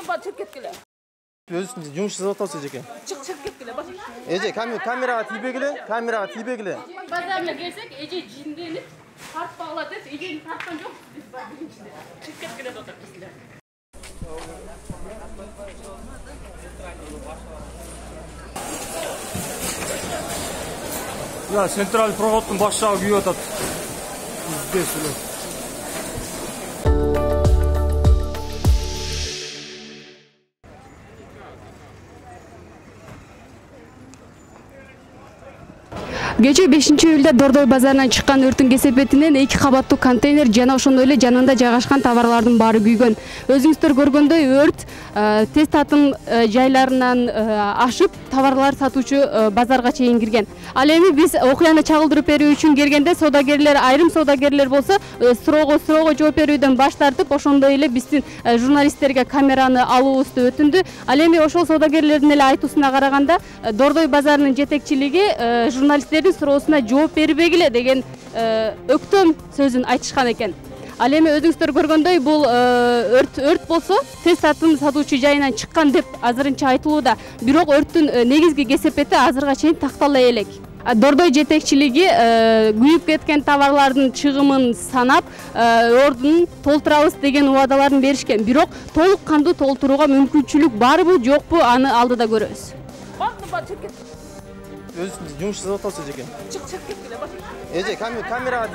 Bak çık ketkile. Özün жұмыс жасап атасыз екен. Çık ketkile bak. Эже, камераға тийбегіле, камераға тийбегіле. Bazarına gelsek Ece cinlenip part bağladı. Ece'nin parttan yok. Çık ketkile de otur bizler. Ya sentral проводтың баш жағы күйіп атады. Здесь уже. Gece 5 июльдө Дордой базарынан чыккан өрттүн кесепетинен 2 кабаттуу контейнер жана ошондой эле жанында жайгашкан товарлардын баары күйгөн. Өзүңүздөр көргөндөй өрт тез татым жайларынан ашып товарлар сатуучу базарга чейин кирген. Ал эми биз окуяны чагылдырып берүү үчүн келгенде содагерлер, айрым содагерлер болсо суроого жооп берүүдөн баш тартып, ошондой эле биздин журналисттерге камераны алуубузду өтүндү. Ал эми ошол содагерлердин эле айтуусуна караганда Дордой базарынын жетекчилиги журналисттердин суроосуна жооп бербегиле деген өктөм сөзүн айтышкан экен. Ал эми өзүңүздөр көргөндөй бул өрт болсо тез татым сатуучу жайынан чыккан деп азырынча айтылууда. Бирок өрттүн негизги кесепети азырга чейин тактала элек. Дордой жетекчилиги күйүп кеткен товарлардын чыгымын санап, ордун толтурабыз деген убадаларын беришкен. Бирок толук кандуу толтурууга мүмкүнчүлүк барбы, жокпу, аны алдыда көрөбүз. Өзің жұмыс жасап атасыз екен. Çık ketkile bak. Эже, камераға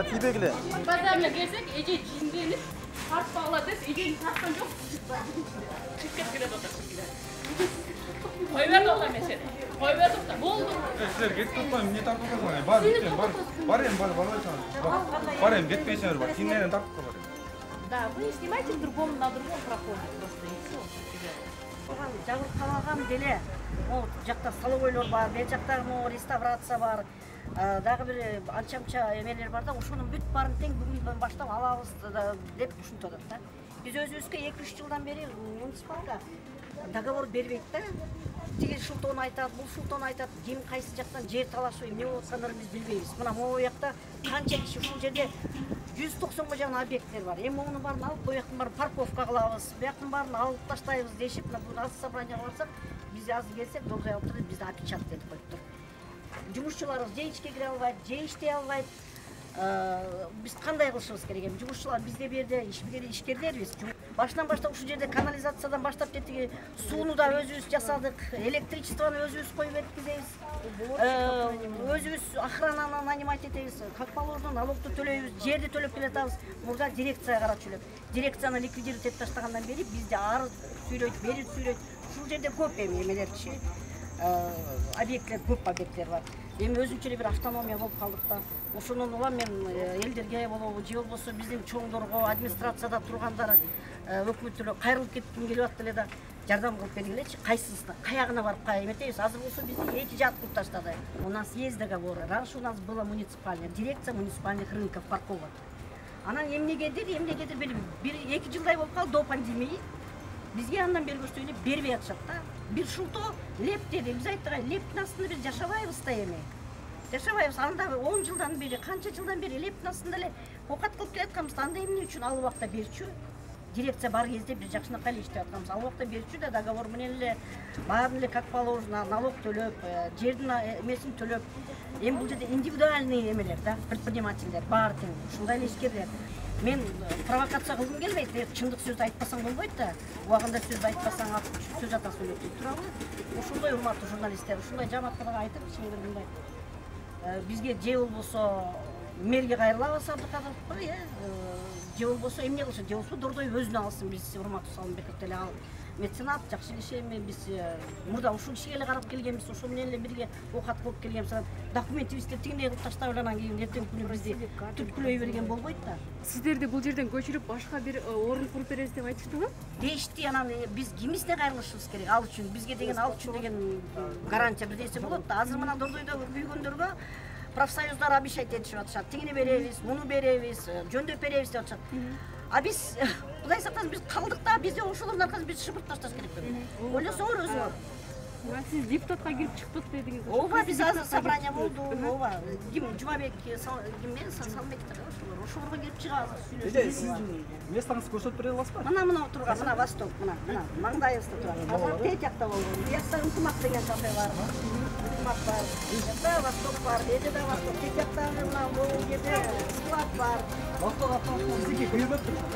тийбегіле. Bazarına gelsek Ece cinlenip part bağladı. Ece'nin parttan yok. Çık ketkile de otur bizler. Koyver de otur mesele. Koyver de otur. Boldu. Sizler кетіп тұрпайын, не тартып отырсың? Бар ем, кетпейсіңдер бар. Кейіннен тартып бар. Да, вы снимайте на другом проходе просто и все. Жабыр калган деле. Ол жакта столовойлор бар, бер жакта реставрация бар. Дагы бир анча-мунча эмелер бар да, ошонун бүт баарын тең бүгүндөн баштап алабыз деп ушинтип атат да. Биз өзүбүзгө 2-3 жылдан бери муниципалга договор бербейт да. Тиги шултону айтат, бул шултону айтат, ким кайсы жактан жер талашып, эмне болуп аткандарын биз билбейбиз. Мына могу жакта канча киши ушул жерде 190 жана объекттер бар. Эми мунун баарын алып, бу жактын баарын парковка кылабыз, бу жактын баарын алып таштайбыз дешип, мына бул аз собрание барсак, биз азыр келсек, Дордой алып турат, бизди опечатать этип коюптур. Жумушчуларыбыз же ичке кире албайт, же иштей албайт. Биз кандай кылышыбыз керек эми? Жумушчулар бизде берде, ишкерлербиз. Башынан баштап ушул жерде канализациядан баштап тетиги сууну да өзүбүз жасадык, электричествону өзүбүз коюп эткизебиз. Өзүбүз охрананы нанимать этебиз, как положено налогду төлөйбүз, жерди төлөп келатабыз. Мурда дирекция карап жүрөт. Дирекцияны ликвидировать этип таштагандан бери бизде арыз сүйлөйт, берип сүйлөйт. Ушул жерде көп эмелер киши объекттер, көп объекттер бар. Эми өзүнчө эле бир автономия болуп калдык да. Ошондон улам мен элдерге болобу, же болбосо биздин чоңдорго, администрацияда тургандар, өкмөттөр кайрылып кетким келип атты эле да, жардам кылып бергилечи, кайсысына, каягына барып эметебиз. Азыр болсо бизди 2 жат кылып таштады. У нас есть договор. Раньше у нас была муниципальная дирекция муниципальных рынков, парковок. Анан эмнегедир бир 2 жылдай болуп калды до пандемии. Бизге андан бери көчтөйүнө бербей атышат да. Бир шулто леп деди. Биз айттык, лептин астында бир жашабайбыз да эми. Жашабайбыз. Анда 10 жылдан бери, канча жылдан бери лептин астында эле окат кылып келатканбыз. Анда эмне үчүн ал убакта берчү? Дирекция бар кезде бир жакшынакай эле иштеп атканбыз. Ал убакта берчү да договор менен эле баарын эле как положено налог төлөп, жердин эмесин төлөп. Эми бул жерде индивидуальный эмелер да, предпринимательдер бар тең. Ушундай эле ишкерлер. Мен провокация кылгым келбейт, чындык сөз айтпасаң болбойт да. Убагында сөз айтпасаң сөз ата сүйлөп турабы? Ошондой урматтуу журналисттер, ушундай жамааттарга айтып, чындыгы мындай. Бизге же болбосо мэрге кайрылабыз Абдыкадыров, же болбосо эмне кылышат, же болбосо Дордой өзүнө алсын, биз урматтуу Салымбеков деле ал меценат, жакшы киши эми биз мурда ушул кишиге эле карап келгенбиз, ошол менен эле бирге окат кылып келгенбиз. Документибизди тигиндей кылып таштап эле анан кийин эртең күнү бизди түткүлөй берген болбойт да. Сиздерди бул жерден көчүрүп башка бир орун куруп беребиз деп айтыштыбы? Дешти, анан биз кимисине кайрылышыбыз керек ал үчүн, бизге деген ал үчүн деген гарантия бир нерсе болот да. Азыр мына Дордойдо күйгөндөргө профсоюздар обещать этишип атышат. Тигини беребиз, муну беребиз, жөндөп беребиз деп атышат. А биз Кудай сактасын, биз калдык да, бизде ошолордун аркасында биз шыпырт ташташ керек. Ойлосоңор өзүңөр. Сиз депутатка кирип чыктык дедиңиз. Ооба, биз азыр собрание болду. Ооба. Ким Жумабек киммен Салмектер ошолор. Ошолорго кирип чыгабыз, сүйлөшөбүз. Сиздин местоңузду көрсөтүп бере аласызбы? Мына турган, мына Восток, мына маңдайыбызда турат. Азыр тет жакта болгон. Биякта Ынтымак деген кафе бар. Ынтымак бар. Биякта Восток бар. Эже да Восток. Тет жакта мына бул жерде склад бар. Восток автомобиль сизге күйбөп турат.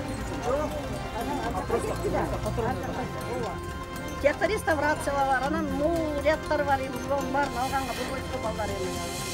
Жок. Просто тиякта реставрациялар бар, анан мол рядтар бар, эми баарын алганга болбойт го балдар эми.